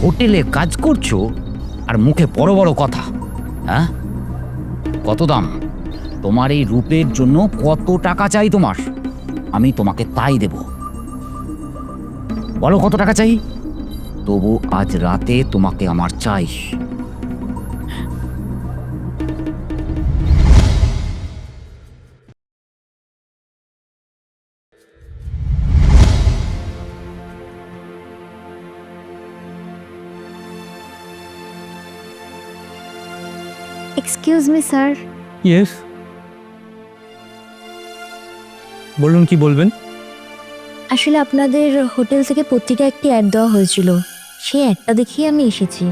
হোটেলে কাজ করছো আর মুখে বড় বড় কথা। হ্যাঁ, কত দাম তোমার এই রূপের জন্য? কত টাকা চাই তোমার? আমি তোমাকে তাই দেব। বলো কত টাকা চাই? তবু আজ রাতে তোমাকে আমার চাই। এক্সকিউজ মি স্যার, ইয়েস, বলুন কি বলবেন? আসলে আপনাদের হোটেল থেকে পত্রিকা একটি অ্যাড দেওয়া হয়েছিল, সেই অ্যাডটা দেখেই আমি এসেছি।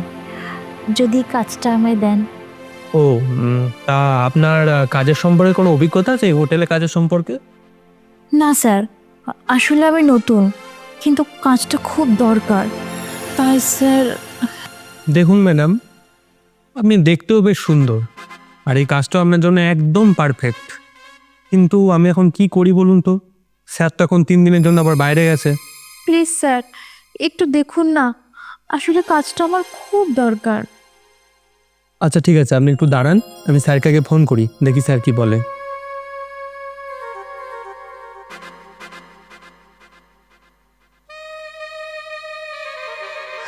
যদি কাজটা আমায় দেন। ও, তা আপনার কাজের সম্পর্কে কোনো অভিজ্ঞতা আছে এই হোটেলে কাজের সম্পর্কে? না স্যার, আসলে আমি নতুন, কিন্তু কাজটা খুব দরকার, তাই স্যার। দেখুন ম্যাডাম, আপনি দেখতেও বেশ সুন্দর আর এই কাজটা আপনার জন্য একদম পারফেক্ট, কিন্তু আমি এখন কি করি বলুন তো? স্যার তো এখন 3 দিনের জন্য আবার বাইরে গেছে। প্লিজ স্যার, একটু দেখুন না, আসলে কাজটা আমার খুব দরকার। আচ্ছা ঠিক আছে, আপনি একটু দাঁড়ান, আমি স্যারকে আগে ফোন করি, দেখি স্যার কি বলে।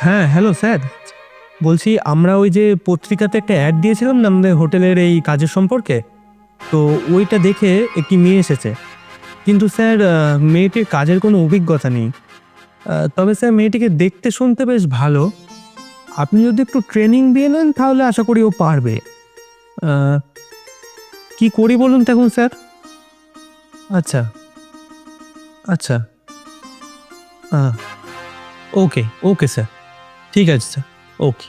হ্যাঁ হ্যালো স্যার, বলছি আমরা ওই যে পত্রিকাতে একটা অ্যাড দিয়েছিলাম না আমাদের হোটেলের এই কাজের সম্পর্কে, তো ওইটা দেখে একটি মেয়ে এসেছে, কিন্তু স্যার মেয়েটির কাজের কোনো অভিজ্ঞতা নেই। তবে স্যার মেয়েটিকে দেখতে শুনতে বেশ ভালো, আপনি যদি একটু ট্রেনিং দিয়ে নেন তাহলে আশা করি ও পারবে। কি করি বলুন তো এখন স্যার? আচ্ছা আচ্ছা, ওকে ওকে স্যার, ঠিক আছে স্যার, ওকে।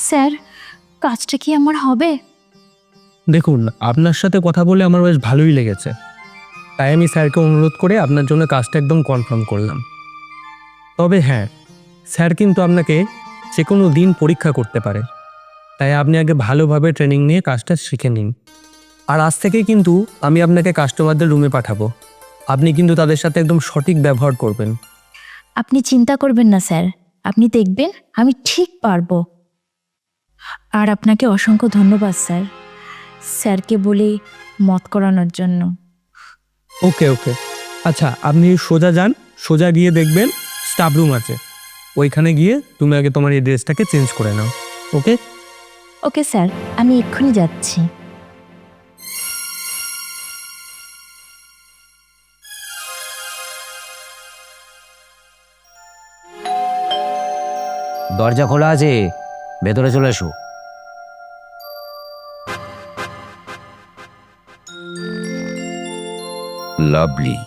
স্যার, কাজটা কি আমার হবে? দেখুন, আপনার সাথে কথা বলে আমার বেশ ভালোই লেগেছে, তাই আমি স্যারকে অনুরোধ করে আপনার জন্য কাজটা একদম কনফার্ম করলাম। তবে হ্যাঁ, স্যার কিন্তু আপনাকে যে কোনো দিন পরীক্ষা করতে পারে, তাই আপনি আগে ভালোভাবে ট্রেনিং নিয়ে কাজটা শিখে নিন। আর আজ থেকে কিন্তু আমি আপনাকে কাস্টমারদের রুমে পাঠাবো, আপনি কিন্তু তাদের সাথে একদম সঠিক ব্যবহার করবেন। আপনি চিন্তা করবেন না স্যার, আপনি দেখবেন আমি ঠিক পারবো। আর আপনাকে অসংখ্য ধন্যবাদ স্যার, স্যারকে বলে মত করানোর জন্য। ওকে ওকে, আচ্ছা আপনি সোজা যান, সোজা গিয়ে দেখবেন স্টাফ রুম আছে, ওইখানে গিয়ে তুমি আগে তোমার এই ড্রেসটাকে চেঞ্জ করে নাও। ওকে ওকে স্যার, আমি এক্ষুনি যাচ্ছি। দরজা খোলা আছে, ভেতরে চলে এসো। লাভলি,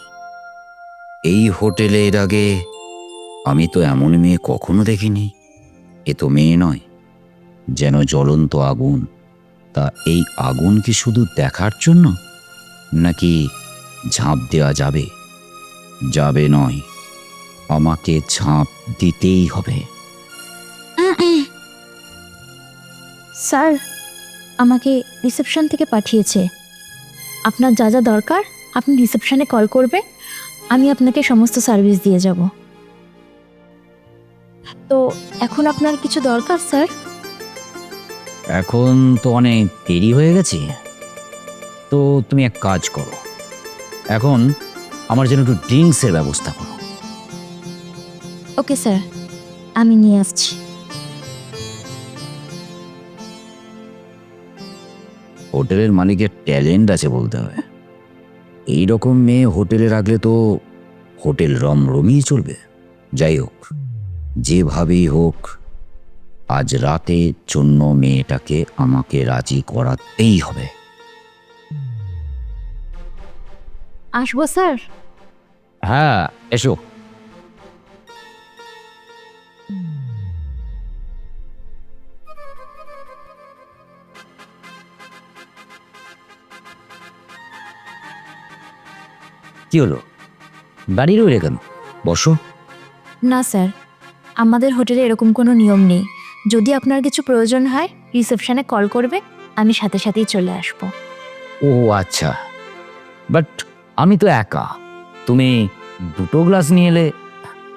এই হোটেলে এর আগে আমি তো এমন মেয়ে কখনো দেখিনি। এ তো মেয়ে নয়, যেন জ্বলন্ত আগুন। তা এই আগুন কি শুধু দেখার জন্য, নাকি ঝাঁপ দেওয়া যাবে? যাবে নয়, আমাকে ঝাঁপ দিতেই হবে। স্যার, আমাকে রিসেপশন থেকে পাঠিয়েছে। আপনার যা যা দরকার আপনি রিসেপশনে কল করবে, আমি আপনাকে সমস্ত সার্ভিস দিয়ে যাব। তো এখন আপনার কিছু দরকার স্যার? এখন তো অনেক দেরি হয়ে গেছে, তো তুমি এক কাজ করো, এখন আমার জন্য একটু ড্রিঙ্কসের ব্যবস্থা করো। ওকে স্যার, আমি নিয়ে আসছি। হোটেলের মালিকের ট্যালেন্ট আছে বলতে হবে। এই রকম মেয়ে হোটেলে রাখলে তো হোটেল রমরমিয়ে চলবে। যাই হোক, যেভাবেই হোক, আজ রাতের জন্য মেয়েটাকে আমাকে রাজি করাতেই হবে। আসবো স্যার? হ্যাঁ, এসো। কি হলো, দাঁড়িয়ে রইলে কেন? বসো। না স্যার, আমাদের হোটেলে এরকম কোনো নিয়ম নেই। যদি আপনার কিছু প্রয়োজন হয় রিসেপশনে কল করবে, আমি সাথে সাথেই চলে আসব। ও আচ্ছা, বাট আমি তো একা, তুমি দুটো গ্লাস নিয়ে এলে।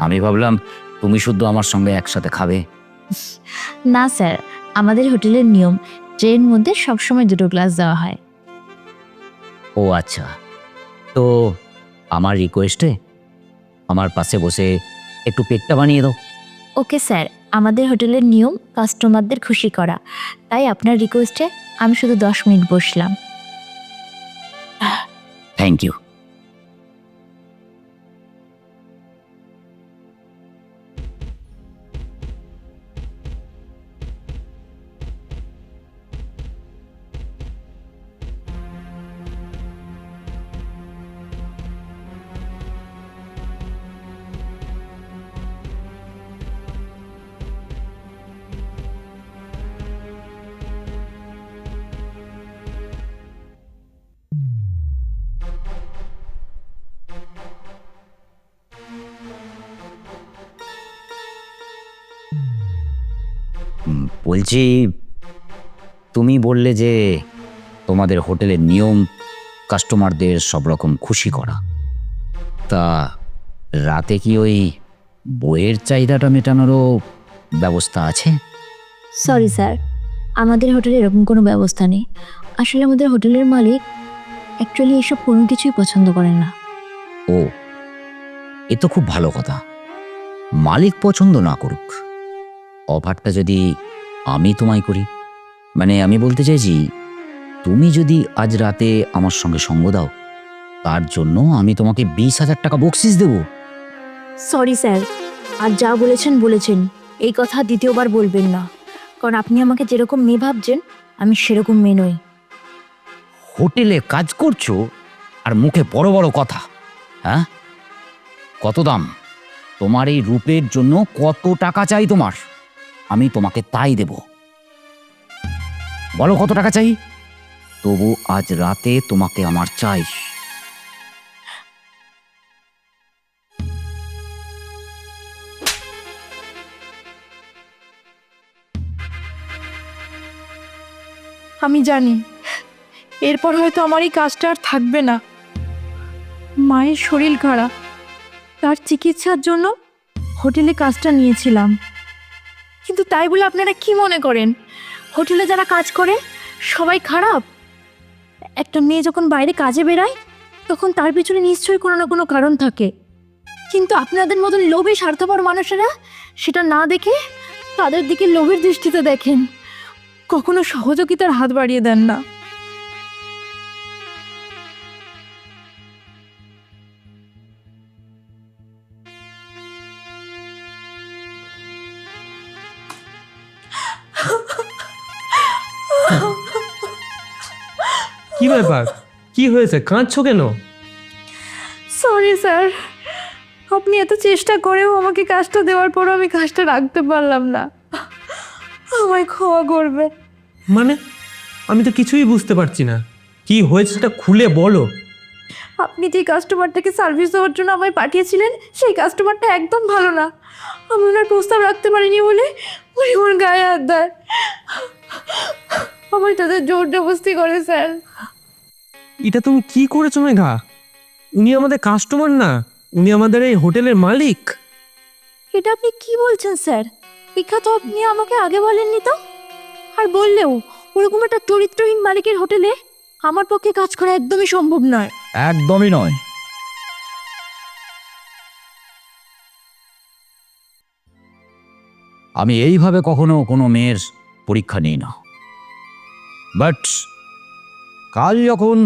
আমি ভাবলাম তুমি শুদ্ধ আমার সঙ্গে একসাথে খাবে। না স্যার, আমাদের হোটেলের নিয়ম ট্রেন মধ্যে সবসময় 2টো গ্লাস দেওয়া হয়। ও আচ্ছা, তো আমার রিকোয়েস্টে আমার পাশে বসে একটু পেটটা বানিয়ে দাও। ওকে স্যার, আমাদের হোটেলের নিয়ম কাস্টমারদের খুশি করা, তাই আপনার রিকোয়েস্টে আমি শুধু 10 মিনিট বসলাম। Thank you. বলছি, তুমি বললে যে তোমাদের হোটেলের নিয়ম কাস্টমারদের সব রকম খুশি করা, তা রাতে কি ওই বইয়ের চাহিদাটা মেটানোরও ব্যবস্থা আছে? সরি স্যার, আমাদের হোটেলে এরকম কোনো ব্যবস্থা নেই। আসলে আমাদের হোটেলের মালিক অ্যাকচুয়ালি এসব কোনো কিছুই পছন্দ করেন না। ও, এ তো খুব ভালো কথা। মালিক পছন্দ না করুক, অফারটা যদি আমি তোমায় করি, মানে আমি বলতে চাইছি, তুমি যদি আজ রাতে আমার সঙ্গে সঙ্গ দাও, তার জন্য আমি তোমাকে 20,000 টাকা বকশিস দেব। সরি স্যার, আর যা বলেছেন বলেছেন, এই কথা দ্বিতীয়বার বলবেন না, কারণ আপনি আমাকে যেরকম মেয়ে ভাবছেন আমি সেরকম মেয়ে নই। হোটেলে কাজ করছো আর মুখে বড় বড় কথা, হ্যাঁ? কত দাম? তোমার এই রূপের জন্য কত টাকা চাই তোমার? আমি তোমাকে তাই দেব। বলো কত টাকা চাই? তবু আজ রাতে তোমাকে আমার চাই। আমি জানি এরপর হয়তো আমার এই কাজটা আর থাকবে না। মায়ের শরীর খারাপ, তার চিকিৎসার জন্য হোটেলে কাজটা নিয়েছিলাম। কিন্তু তাই বলে আপনারা কি মনে করেন হোটেলে যারা কাজ করে সবাই খারাপ? একটা মেয়ে যখন বাইরে কাজে বেরায় তখন তার পিছনে নিশ্চয়ই কোনো না কোনো কারণ থাকে, কিন্তু আপনাদের মতন লোভী স্বার্থপর মানুষেরা সেটা না দেখে তাদের দিকে লোভের দৃষ্টিতে দেখেন, কখনো সহযোগিতার হাত বাড়িয়ে দেন না। কি ব্যাপার? কি হয়েছে? কাঁদছো কেন? সরি স্যার, আপনি এত চেষ্টা করেও আমাকে কাজটা দেওয়ার পরও আমি কাজটা রাখতে পারলাম না, আমায় ক্ষমা করবে। মানে আমি তো কিছুই বুঝতে পারছি না, কি হয়েছে সেটা খুলে বলো। আপনি যে কাস্টমারটাকে সার্ভিস দেওয়ার জন্য আমায় পাঠিয়েছিলেন সেই কাস্টমারটা একদম ভালো না। আমি ওনার প্রস্তাব রাখতে পারিনি বলে উনি ওর গায়ে হাত দেয়, আমায় তাদের জোর জবরদস্তি করে স্যার। এটা তুমি কি করেছো মেঘা? উনি আমাদের কাস্টমার না, উনি আমাদের এই হোটেলের মালিক। এটা আপনি কি বলছেন স্যার? শিক্ষা তো আপনি আমাকে আগে বলেননি তো। আর বললেও ওরকম একটা চরিত্রহীন মালিকের হোটেলে আমার পক্ষে কাজ করা একদমই সম্ভব নয়। একদমই নয়। আমি এইভাবে কখনো কোনো মেয়ের পরীক্ষা নিই না, বাট কাল যখন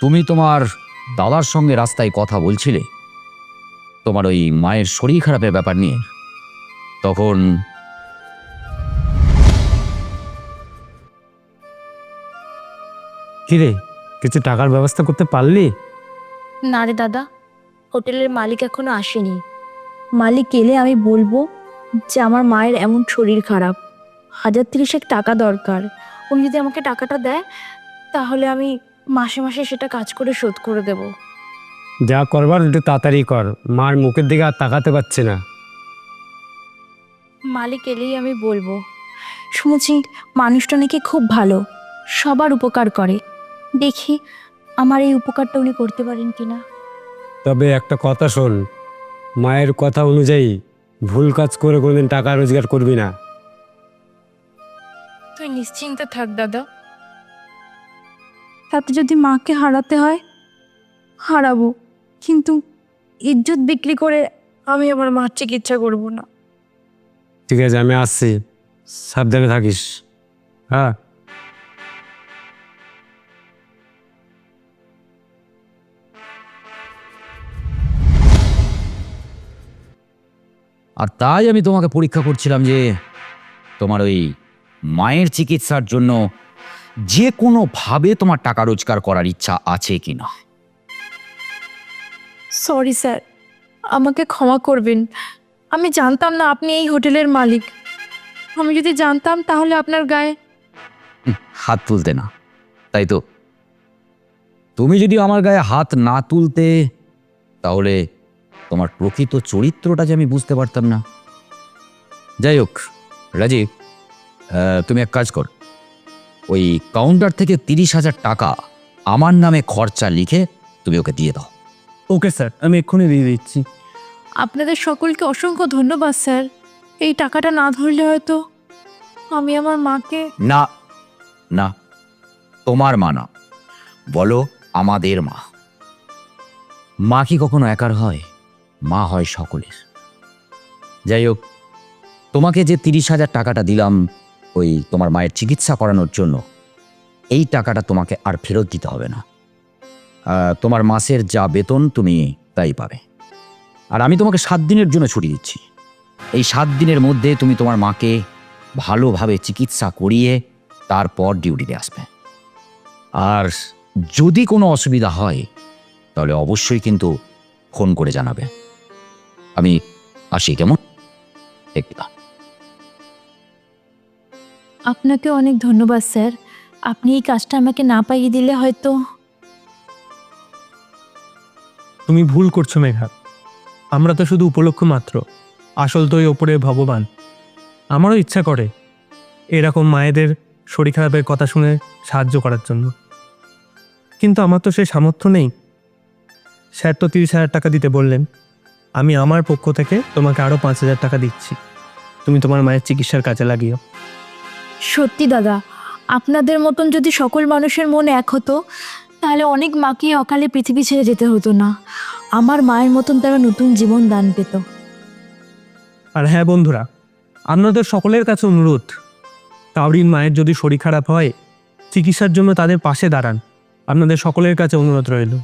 তুমি তোমার দাদার সঙ্গে রাস্তায় কথা বলছিলে তোমার ওই মায়ের শরীর খারাপের ব্যাপার নিয়ে, তখন কিরে, কিছু টাকার ব্যবস্থা করতে পারলি? না রে দাদা, হোটেলের মালিক এখনো আসেনি। মালিক এলে আমি বলবো যে আমার মায়ের এমন শরীর খারাপ, 1,030 টাকা দরকার। উনি যদি আমাকে টাকাটা দেয় তাহলে আমি মাসে মাসে সেটা কাজ করে শোধ করে দেব। যা করবার একটু তাড়াতাড়ি কর, মার মুখের দিকে আর তাকাতে পারছে না। মালিক এলেই আমি বলবো। শুনেছি মানুষটা নাকি খুব ভালো, সবার উপকার করে। দেখি আমার এই উপকারটা উনি করতে পারেন কিনা। তবে একটা কথা শোন, মায়ের কথা অনুযায়ী ভুল কাজ করে কোনোদিন টাকা রোজগার করবি না। তুই নিশ্চিন্তে থাক দাদা, তাতে যদি মাকে হারাতে হয় হারাবো, কিন্তু ইজ্জত বিক্রি করে আমি আমার মার চিকিৎসা করব না। ঠিক আছে, আমি আসছি, সাবধানে থাকিস। হ্যাঁ। আর তাই আমি তোমাকে পরীক্ষা করছিলাম যে তোমার ওই মায়ের চিকিৎসার জন্য যে কোনোভাবে তোমার টাকা রোজগার করার ইচ্ছা আছে কি না। সরি স্যার, আমাকে ক্ষমা করবেন। আমি জানতাম না আপনি এই হোটেলের মালিক। আমি যদি জানতাম তাহলে আপনার গায়ে হাত তুলতে না, তাই তো? তুমি যদি আমার গায়ে হাত না তুলতে তাহলে তোমার প্রকৃত চরিত্রটা যে আমি বুঝতে পারতাম না। যাই হোক রাজীব, তুমি এক কাজ কর, ওই কাউন্টার থেকে 30,000 টাকা আমার নামে খরচা লিখে তুমি ওকে দিয়ে দাও। ওকে স্যার, আমি এক্ষুনি দিয়ে দিচ্ছি। আপনাদের সকলকে অসংখ্য ধন্যবাদ স্যার। এই টাকাটা না ধরলে হয়তো আমি আমার মাকে না না, তোমার মা না, বলো আমাদের মা। মা কি কখনো একার হয়? মা হয় সকলের। যাই হোক, তোমাকে যে 30,000 টাকাটা দিলাম ওই তোমার মায়ের চিকিৎসা করানোর জন্য, এই টাকাটা তোমাকে আর ফেরত দিতে হবে না। তোমার মাসের যা বেতন তুমি তাই পাবে। আর আমি তোমাকে 7 দিনের জন্য ছুটি দিচ্ছি। এই 7 দিনের মধ্যে তুমি তোমার মাকে ভালোভাবে চিকিৎসা করিয়ে তারপর ডিউটিতে আসবে। আর যদি কোনো অসুবিধা হয় তাহলে অবশ্যই কিন্তু ফোন করে জানাবে। আমি আসি, কেমন? একটা আপনাকে অনেক ধন্যবাদ স্যার। আপনি এই কাজটা আমাকে না পাইয়ে দিলে হয়তো তুমি ভুল করছো মেঘা, আমরা তো শুধু উপলক্ষ মাত্র, আসল তো ওই ওপরে ভগবান। আমারও ইচ্ছা করে এরকম মায়েদের শরীর খারাপের কথা শুনে সাহায্য করার জন্য, কিন্তু আমার তো সেই সামর্থ্য নেই। স্যার তো 30,000 টাকা দিতে বললেন, আমি আমার পক্ষ থেকে তোমাকে আরও 5,000 টাকা দিচ্ছি, তুমি তোমার মায়ের চিকিৎসার কাজে লাগিও। সত্যি দাদা, আপনাদের মতন যদি সকল মানুষের মন এক হতো তাহলে অনেক মাকে অকালে পৃথিবী ছেড়ে যেতে হতো না। আমার মায়ের মতন তারা নতুন জীবন দান পেত। আর হ্যাঁ বন্ধুরা, আপনাদের সকলের কাছে অনুরোধ, কাউরির মায়ের যদি শরীর খারাপ হয় চিকিৎসার জন্য তাদের পাশে দাঁড়ান। আপনাদের সকলের কাছে অনুরোধ রইল।